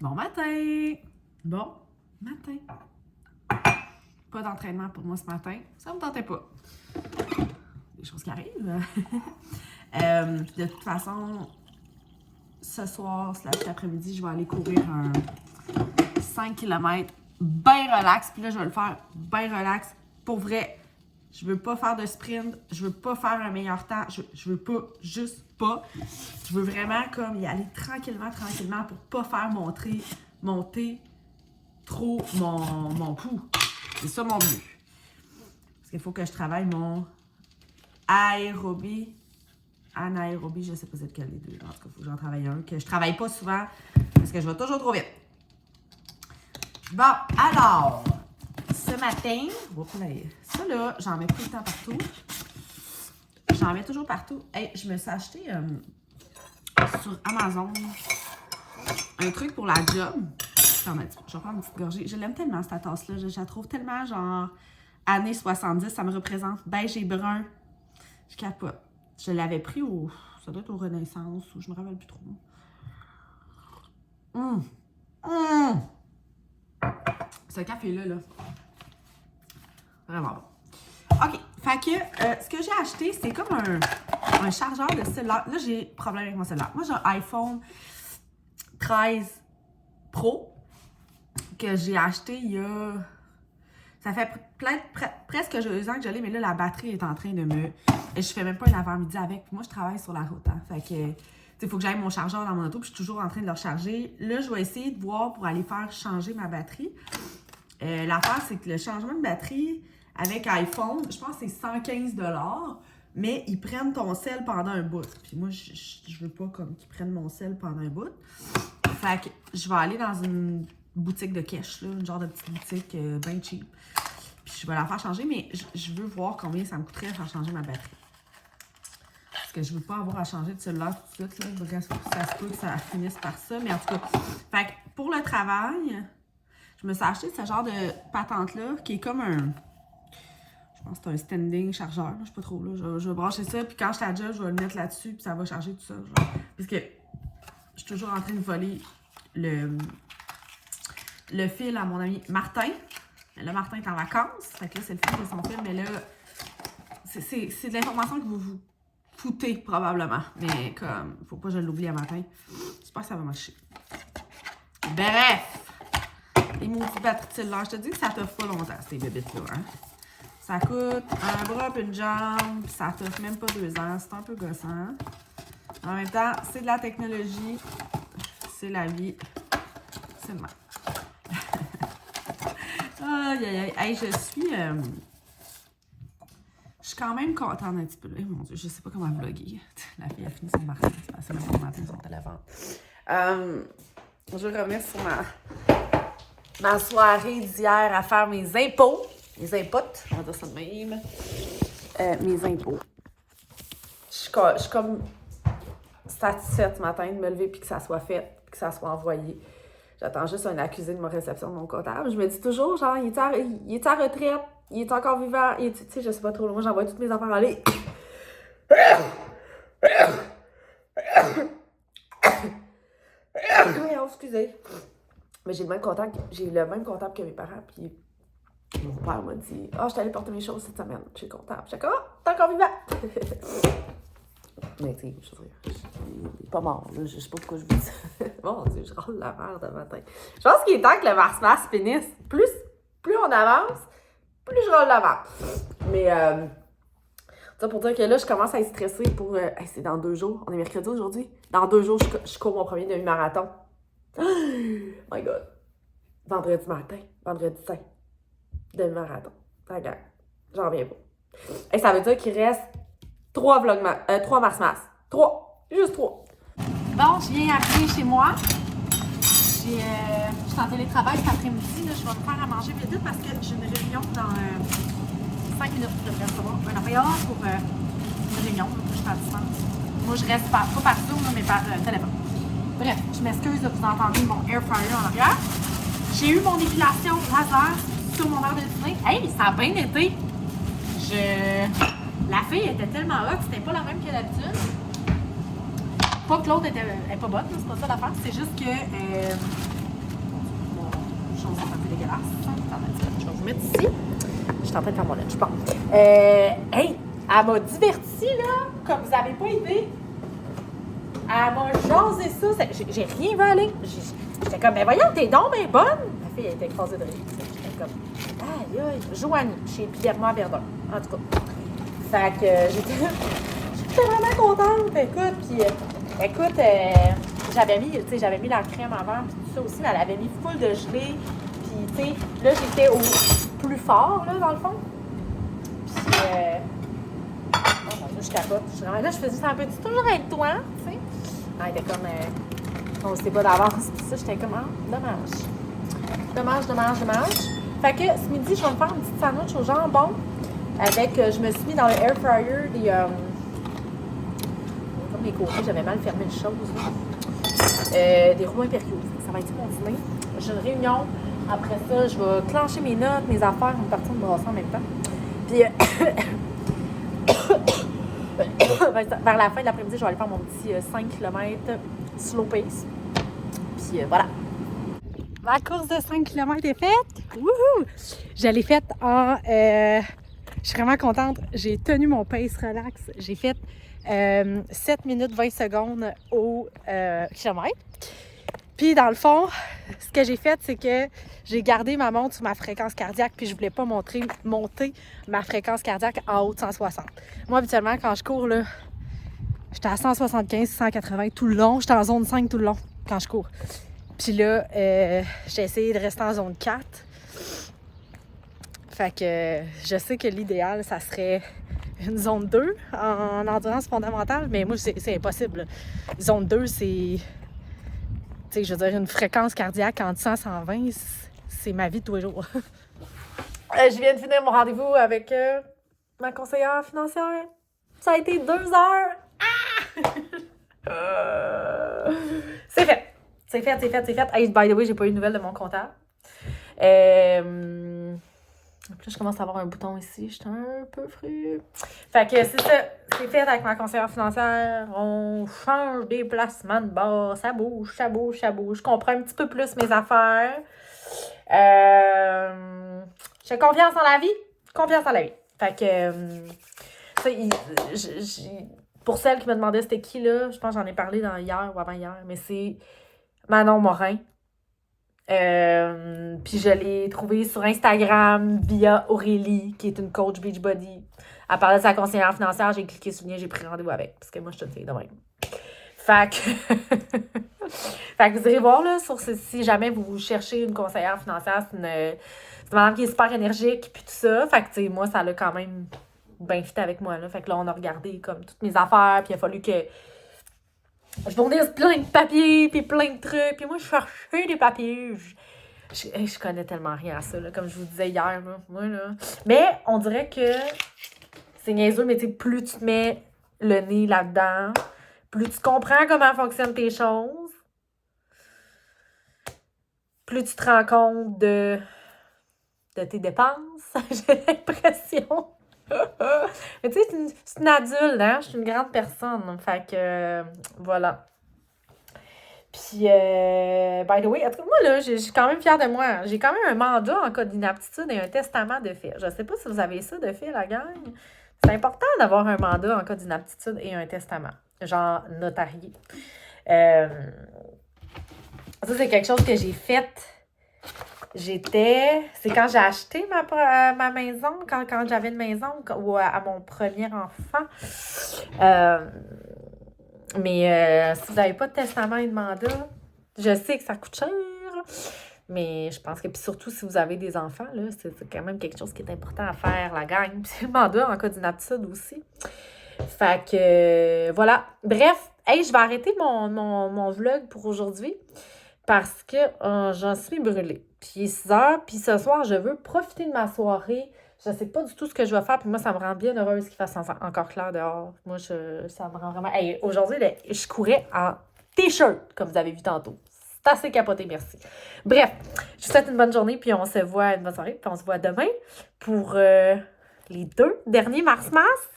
Bon matin! Bon matin! Pas d'entraînement pour moi ce matin. Ça me tentait pas. Des choses qui arrivent. De toute façon, ce soir, cet après-midi, je vais aller courir un 5 km bien relax. Puis là, je vais le faire bien relax. Pour vrai, je veux pas faire de sprint. Je veux pas faire un meilleur temps. Je veux pas, juste pas. Je veux vraiment comme y aller tranquillement pour pas faire monter trop mon pouls. C'est ça mon but. Parce qu'il faut que je travaille mon aérobie, anaérobie, je sais pas c'est lequel des deux. En tout cas, il faut que j'en travaille un, que je travaille pas souvent parce que je vais toujours trop vite. Bon, alors, ce matin, ça là, j'en mets tout le temps partout. J'en mets toujours partout. Hey, je me suis acheté sur Amazon un truc pour la job. Je vais prendre une petite gorgée. Je l'aime tellement, cette tasse-là. Je la trouve tellement, genre, années 70. Ça me représente beige et brun. Je capote. Je l'avais pris au... Ça doit être au Renaissance, ou je me rappelle plus trop. Ce café-là, là. Vraiment bon. OK. Fait que, ce que j'ai acheté, c'est comme un chargeur de cellulaire. Là, j'ai problème avec mon cellulaire. Moi, j'ai un iPhone 13 Pro que j'ai acheté il y a... Ça fait presque 2 ans que je l'ai, mais là, la batterie est en train de me... Et je fais même pas une avant-midi avec. Puis moi, je travaille sur la route, hein. Fait que, il faut que j'aille mon chargeur dans mon auto, puis je suis toujours en train de le recharger. Là, je vais essayer de voir pour aller faire changer ma batterie. L'affaire, c'est que le changement de batterie avec iPhone, je pense que c'est 115 $, mais ils prennent ton sel pendant un bout. Puis moi, je veux pas comme qu'ils prennent mon sel pendant un bout. Fait que je vais aller dans une boutique de cash, là, une genre de petite boutique bien cheap. Puis je vais la faire changer, mais je veux voir combien ça me coûterait à faire changer ma batterie. Parce que je veux pas avoir à changer de cellulaire tout de suite, là. Bref, ça se peut que ça finisse par ça, mais en tout cas. Fait que pour le travail, je me suis acheté ce genre de patente-là, qui est comme un... Je pense que c'est un standing chargeur, là, je sais pas trop, là. Je vais brancher ça, puis quand je suis à job, je vais le mettre là-dessus, puis ça va charger tout ça, genre. Parce que je suis toujours en train de voler le fil à mon ami Martin. Là, Martin est en vacances. Fait que là, c'est le fil de son fil. Mais là, c'est de l'information que vous vous foutez probablement. Mais comme, faut pas que je l'oublie à matin. J'espère que ça va marcher. Bref! Les maudites batteries de cellulaire. Je te dis que ça t'offre pas longtemps, ces bébites-là. Hein? Ça coûte un bras et une jambe. Ça t'offre même pas 2 ans. C'est un peu gossant. En même temps, c'est de la technologie. C'est la vie. C'est le même. Aïe, aïe, aïe. Hey, je suis quand même contente un petit peu. Mon Dieu, je sais pas comment vlogger. La fille a fini son marché. C'est passé le bon matin, son téléphone. Je vais revenir sur ma soirée d'hier à faire mes impôts. Mes impots, on va dire ça de même. Mes impôts. Je suis comme satisfaite ce matin de me lever puis que ça soit fait, puis que ça soit envoyé. J'attends juste un accusé de ma réception de mon comptable. Je me dis toujours, genre, il est à retraite, il est encore vivant, tu sais, je sais pas trop. Moi, j'envoie toutes mes affaires aller. Excusez. Mais j'ai le même comptable que mes parents, puis mon père m'a dit, je suis allée porter mes choses cette semaine chez le comptable. J'étais comme, t'es encore vivant! Mais tu sais, je veux dire, il est pas mort, là. Je sais pas pourquoi je vous dis ça. Mon Dieu, je râle la merde de matin. Je pense qu'il est temps que le Mars finisse. Plus on avance, plus je râle la merde. Mais, ça pour dire que là, je commence à être stressée pour... c'est dans 2 jours. On est mercredi aujourd'hui. Dans 2 jours, je cours mon premier demi-marathon. Oh my God. Vendredi saint. Demi-marathon. Regarde, j'en reviens pas. Et ça veut dire qu'il reste 3 Mars. 3. Juste 3. Bon, je viens après chez moi. Je suis en télétravail cet après-midi. Là, je vais me faire à manger vite parce que j'ai une réunion dans 5 minutes. Je devrais recevoir un appel pour une réunion. Je suis à distance. Moi, je reste pas par Zoom, mais par téléphone. Bref, je m'excuse de vous entendre mon air fryer en arrière. J'ai eu mon épilation laser sur mon heure de dîner. Hey, ça a bien été. La fille était tellement hot, c'était pas la même que d'habitude. Pas que l'autre est pas bonne, c'est pas ça l'affaire. C'est juste que chose un peu dégueulasse. Je vais vous mettre ici. Je suis en train de faire mon lunch. Bon. Hey, elle m'a divertie, là, comme vous n'avez pas idée. Elle m'a jasé ça. J'ai rien vu aller. J'étais comme, mais voyons, t'es donc bien bonne. La fille, elle était écrasée de rire. J'étais comme, aïe, aïe. Joanie, chez Pierre Verdun. En tout cas. Fait que j'étais vraiment contente. Écoute, j'avais mis la crème avant, puis tout ça aussi, mais elle avait mis full de gelée. Puis, tu sais, là, j'étais au plus fort, là, dans le fond. Puis, je capote. Là, je faisais ça un peu, toujours avec toi, tu sais. Elle était comme, on ne sait pas d'avance, puis ça, j'étais comme, dommage. Fait que ce midi, je vais me faire une petite sandwich au jambon avec, je me suis mis dans le air fryer des, comme les côtés, j'avais mal fermé les choses, des rouleaux impériaux. Ça va être mon dîner. J'ai une réunion. Après ça, je vais clencher mes notes, mes affaires, on va partir me brasser en même temps. Puis, vers la fin de l'après-midi, je vais aller faire mon petit 5 km slow pace. Puis voilà. Ma course de 5 km est faite. Wouhou! Je l'ai faite en... je suis vraiment contente. J'ai tenu mon pace relax. J'ai fait 7 minutes 20 secondes au kilomètre. Puis dans le fond, ce que j'ai fait, c'est que j'ai gardé ma montre sur ma fréquence cardiaque, puis je voulais pas monter ma fréquence cardiaque en haut de 160. Moi, habituellement, quand je cours, là, j'étais à 175, 180 tout le long. J'étais en zone 5 tout le long quand je cours. Puis là, j'ai essayé de rester en zone 4. Fait que je sais que l'idéal, ça serait une zone 2 en endurance fondamentale, mais moi, c'est impossible. Zone 2, c'est... Tu sais, je veux dire, une fréquence cardiaque entre 100 et 120, c'est ma vie de tous les jours. Je viens de finir mon rendez-vous avec ma conseillère financière. Ça a été 2 heures. C'est fait. Hey, by the way, j'ai pas eu de nouvelles de mon comptable. Puis là, je commence à avoir un bouton ici. J'étais un peu fru. Fait que c'est ça. C'est fait avec ma conseillère financière. On change des placements de bord. Ça bouge. Je comprends un petit peu plus mes affaires. J'ai confiance en la vie. Fait que... pour celle qui me demandait c'était qui, là, je pense que j'en ai parlé dans hier ou avant-hier, mais c'est Manon Morin. Puis je l'ai trouvée sur Instagram via Aurélie, qui est une coach Beachbody. Elle parlait de sa conseillère financière, j'ai cliqué sur le lien, j'ai pris rendez-vous avec, parce que moi, je suis une fille de même. Fait que vous irez voir, là, si jamais vous cherchez une conseillère financière, c'est une madame qui est super énergique, puis tout ça. Fait que, tu sais, moi, ça l'a quand même bien fit avec moi, là. Fait que là, on a regardé, comme, toutes mes affaires, puis il a fallu que je fournisse plein de papiers, puis plein de trucs. Puis moi, je cherchais des papiers. Je connais tellement rien à ça, là, comme je vous disais hier. Là. Moi, là. Mais on dirait que c'est niaiseux, mais tu sais, plus tu te mets le nez là-dedans, plus tu comprends comment fonctionnent tes choses, plus tu te rends compte de tes dépenses, j'ai l'impression. Mais tu sais, c'est une adulte, hein? Je suis une grande personne. Fait que, voilà. Puis, by the way, en tout cas, moi, là, je suis quand même fière de moi. J'ai quand même un mandat en cas d'inaptitude et un testament de fait. Je sais pas si vous avez ça de fait, la gang. C'est important d'avoir un mandat en cas d'inaptitude et un testament. Genre notarié. Ça, c'est quelque chose que j'ai fait. C'est quand j'ai acheté ma maison, quand j'avais une maison, ou à mon premier enfant. Mais si vous n'avez pas de testament et de mandat, je sais que ça coûte cher, mais je pense que, puis surtout si vous avez des enfants, là, c'est quand même quelque chose qui est important à faire, la gang. Puis le mandat en cas d'inaptitude aussi. Fait que, voilà. Bref, hey, je vais arrêter mon vlog pour aujourd'hui parce que j'en suis brûlée. Puis il est 6 heures, puis ce soir, je veux profiter de ma soirée. Je sais pas du tout ce que je vais faire, puis moi, ça me rend bien heureuse qu'il fasse encore clair dehors. Moi, ça me rend vraiment... Hey, aujourd'hui, je courais en t-shirt, comme vous avez vu tantôt. C'est assez capoté, merci. Bref, je vous souhaite une bonne journée, puis on se voit une bonne soirée, puis on se voit demain pour les 2 derniers Mars-Mars.